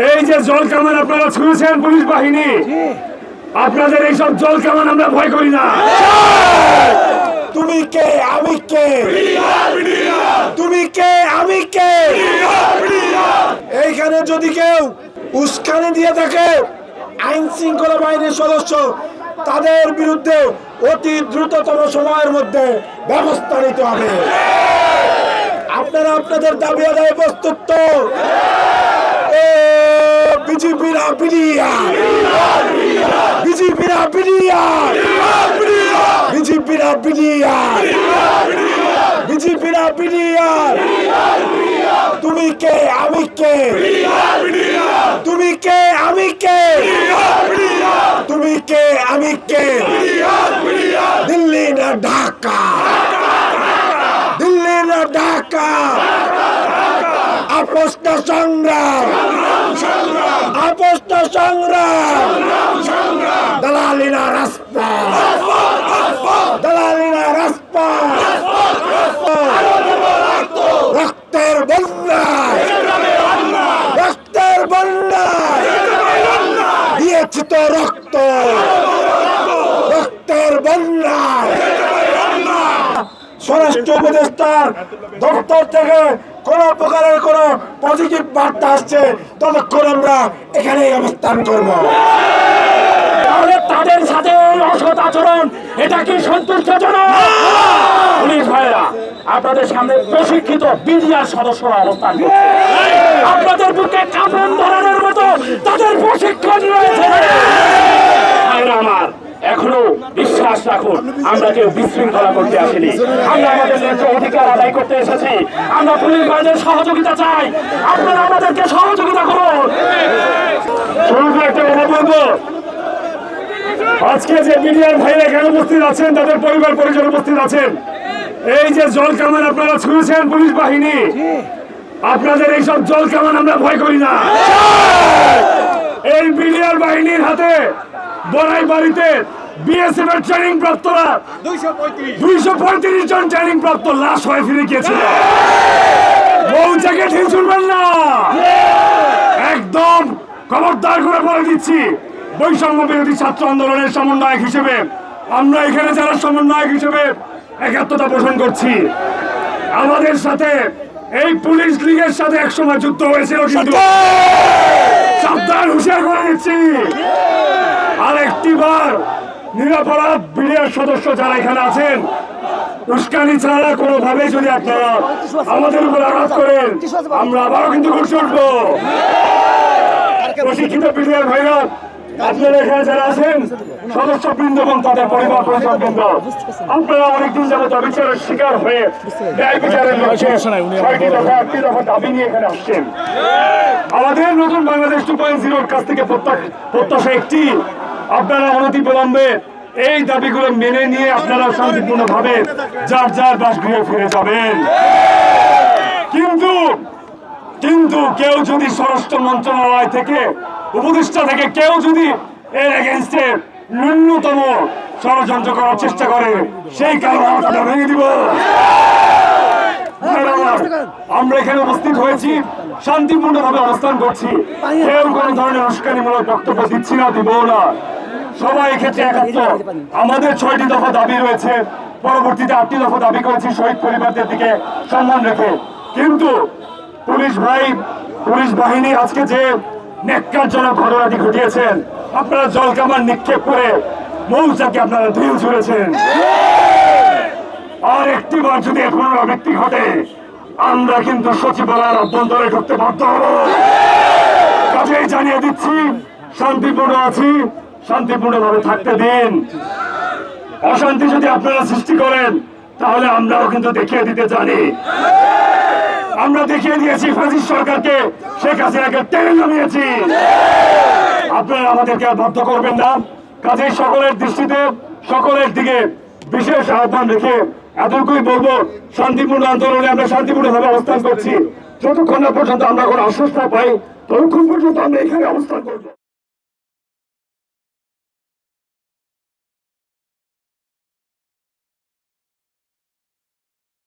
এই যে জল কামান আপনারা ছুঁয়েছেন পুলিশ বাহিনী, আপনাদের এইসব জল কামান আমরা ভয় করি না। তুমি কে আমি কে, তুমি কে আমি কে। এইখানে যদি কেউ উস্কানি দিয়ে থাকে আইন শৃঙ্খলা বাহিনীর সদস্য, তাদের বিরুদ্ধে অতি দ্রুততম সময়ের মধ্যে ব্যবস্থা নিতে হবে। আপনারা আপনাদের দাবি আদায় প্রস্তুত তো? বিজেপিরা বিলিয়ার, বিজেপিরা বিলিয়ার, বিজেপিরা বিলিয়ার, বিজেপিরা বিলিয়ার। তুমি কে আমি কে, তুমি কে আমি কে, তুমি কে আমি কে। দিল্লি না ঢাকা, দিল্লি না ঢাকা। আপোষ না সংগ্রাম, আপোষ না সংগ্রাম। দালালি না রাজপথ, দালালি না রাজপথ। রক্তের বন্যায়, রক্তের বন্যায় দিয়েছি তো রক্ত, রক্তের বন্যায়। স্বরাষ্ট্র উপদেষ্টার দপ্তর থেকে কোন প্রকারের কোন পজিটিভ বার্তা আসছে ততক্ষণ আমরা এখানেই অবস্থান করব। তাহলে তাদের সাথে অসৎ আচরণ এটা কি সন্তুষ্টজনক? পুলিশ ভাইরা, আপনাদের সামনে প্রশিক্ষিত বিডিআর সদস্যরা অবস্থান করছে। আপনাদের বুকে কাপড় ধরানোর মতো তাদের প্রশিক্ষণ রয়েছে। ভাইরা আমার, এখনো বিশ্বাস রাখুন, আমরা কেউ বিশৃঙ্খলা করতে আসিনি। আমরা আমাদের ন্যায্য অধিকার আদায় করতে এসেছি। আমরা পুলিশ বাহিনীর সহযোগিতা চাই, আপনারা আমাদেরকে সহযোগিতা করুন। শুরুতে একটা কথা বলবো, আজকে যে বিডিআর ভাইরা এখানে উপস্থিত আছেন, তাদের পরিবার পরিজন উপস্থিত আছেন। এই যে জল কামান আপনারা ছুঁয়েছেন পুলিশ বাহিনী, আপনাদের এইসব জল কামান আমরা ভয় করি না। এই বিডিআর বাহিনীর হাতে বড়াই বাড়িতে বিএসএফ এর ট্রেনিং প্রাপ্তরা 235 জন ট্রেনিং প্রাপ্ত লাশ হয়ে ফিরে গিয়েছিল। মৌচাকে ঠিক শুনবেন না, একদম খবরদার করে বলে দিচ্ছি। বৈষম্য বিরোধী ছাত্র আন্দোলনের সমন্বয়ক হিসেবে আমরা এখানে যারা সমন্বয়ক হিসেবে একাত্মতা পোষণ করছি। আমাদের সাথে এই পুলিশ লীগের সাথে একসময় যুদ্ধ হয়েছিল, কিন্তু সাবধান হুঁশিয়ার করে দিচ্ছি, আর একটিবার নিরাপরাধ বিডিআর সদস্য যারা এখানে আছেন, উস্কানি ছাড়া কোনোভাবে যদি আপনারা আমাদের উপর আঘাত করেন, আমরা আবারও কিন্তু ঘুরছে উঠবো। প্রশিক্ষিত বিডিআর ভাইরা, আপনারা এখানে যারা আছেন সদস্যবৃন্দ এবং তাদের পরিবার পরিজনবৃন্দ, আপনারা অনেকদিন যাবত বিচারের শিকার হয়ে ন্যায় বিচারের লক্ষ্যে 6টি দফা 8টি দফা দাবি নিয়ে এখানে আসছেন। আমাদের নতুন বাংলাদেশ 2.0 কাছ থেকে প্রত্যাশা একটি, আপনারা অনতিবিলম্বে এই দাবিগুলো মেনে নিয়ে আপনারা শান্তিপূর্ণভাবে যার যার বাসগৃহে ফিরে যাবেন। কিন্তু কেউ যদি স্বরাষ্ট্র মন্ত্রণালয় থেকে, উপদেষ্টা থেকে কেউ যদি এর এগেইনস্টে ন্যূনতম ষড়যন্ত্র করার চেষ্টা করে, সেই কারণে আমরা ভেঙে দিব। আমরা এখানে উপস্থিত হয়েছি, শান্তিপূর্ণভাবে অবস্থান করছি। কেউ কোনো ধরনের উস্কানিমূলক বক্তব্য দিচ্ছি না, দিব না। সবাই এক্ষেত্রে একাত্ম। আমাদের 6টি দফা দাবি রয়েছে, পরবর্তীতে 8টি দফা দাবি করেছি শহীদ পরিবারদের দিকে সম্মান রেখে। কিন্তু পুলিশ বাহিনী আজকে যে ন্যাক্কারজনক ঘটনাটি ঘটিয়েছেন, আপনারা জল কামান নিক্ষেপ করে মৌচাকে আপনারা ঢিল ছুঁড়েছেন। আর একটিবার যদি পুনরাবৃত্তি ঘটে, আমরা কিন্তু সচিবালয়ের অভ্যন্তরে ঢুকতে বাধ্য হব। কাজেই জানিয়ে দিচ্ছি, শান্তিপূর্ণ আছি, শান্তিপূর্ণভাবে থাকতে দিন। অশান্তি যদি আপনারা সৃষ্টি করেন, তাহলে আমরাও কিন্তু দেখিয়ে দিতে জানি। আমরা দেখিয়ে দিয়েছি ফ্যাসিস্ট সরকারকে, শেখ হাসিনাকে টেনে নামিয়েছি। আপনারা আমাদেরকে আর বাধ্য করবেন না। কাজেই সকলের দৃষ্টিতে, সকলের দিকে বিশেষ আহ্বান রেখে এতটুকুই বলবো, শান্তিপূর্ণ আন্দোলনে আমরা শান্তিপূর্ণভাবে অবস্থান করছি। যতক্ষণ না পর্যন্ত আমরা কোনো আশ্বস্ত পাই, ততক্ষণ পর্যন্ত আমরা এখানে অবস্থান করবো।